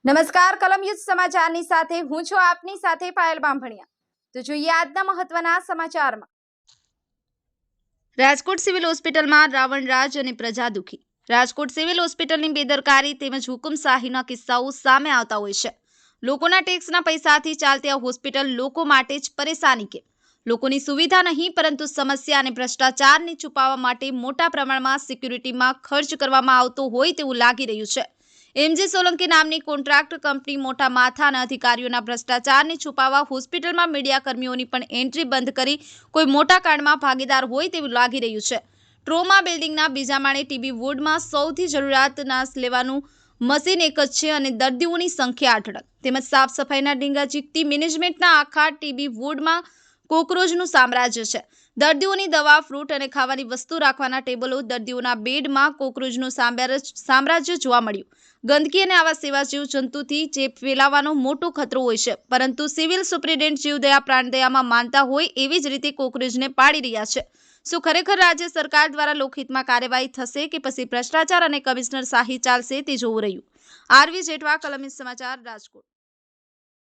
નમસ્કાર કલમ યુદ્ધ સમાચારની સાથે હું છું આપની સાથે પાયલ બામભણિયા। તો જોઈએ આજના મહત્વના સમાચારમાં। રાજકોટ સિવિલ હોસ્પિટલમાં રાવણ રાજ અને પ્રજા દુખી। રાજકોટ સિવિલ હોસ્પિટલની બેદરકારી તેમજ હુકુમશાહીના કિસ્સાઓ સામે આવતા હોય છે। લોકોના ટેક્સના પૈસાથી ચાલતી આ હોસ્પિટલ લોકો માટે જ પરેશાની કે લોકોની સુવિધા નહીં પરંતુ સમસ્યા અને ભ્રષ્ટાચારને છુપાવવા માટે મોટા પ્રમાણમાં સિક્યુરિટીમાં ખર્ચ કરવામાં આવતો હોય તેવું લાગી રહ્યું છે। એમજી સોલંકી નામની કોન્ટ્રાક્ટ કંપની મોટા માથાના અધિકારીઓના ભ્રષ્ટાચારને છુપાવવા હોસ્પિટલમાં મીડિયા કર્મીઓની પણ એન્ટ્રી બંધ કરી કોઈ મોટા કાંડમાં ભાગીદાર હોય તેવું લાગી રહ્યું છે। ટ્રોમા બિલ્ડિંગના બીજા માળે ટીબી વોર્ડમાં સૌથી જરૂરિયાતના લેવાનું મશીન એક જ છે અને દર્દીઓની સંખ્યા અઢળક તેમજ સાફ સફાઈના ડીંગાચીકતી મેનેજમેન્ટના આખા ટીબી વોર્ડમાં કોકરોચનું સામ્રાજ્ય છે। દર્દીઓની દવા ફ્રૂટ અને ખાવાની વસ્તુ રાખવાના ટેબલો દર્દીઓના બેડમાં કોકરોચનું સામ્રાજ્ય જોવા મળ્યું। ગંદકી અને આવા સેવા જીવજંતુથી ચેપ ફેલાવાનો મોટો ખતરો હોય છે પરંતુ સિવિલ સુપ્રિન્ટેન્ડન્ટ જીવદયા પ્રાણદયામાં માનતા હોય એવી જ રીતે કોકરોચને પાડી રહ્યા છે। શું ખરેખર રાજ્ય સરકાર દ્વારા લોકહિતમાં કાર્યવાહી થશે કે પછી ભ્રષ્ટાચાર અને કમિશનર શાહી ચાલશે તે જોવું રહ્યું। આરવી જેઠવા, કલમ સમાચાર, રાજકોટ।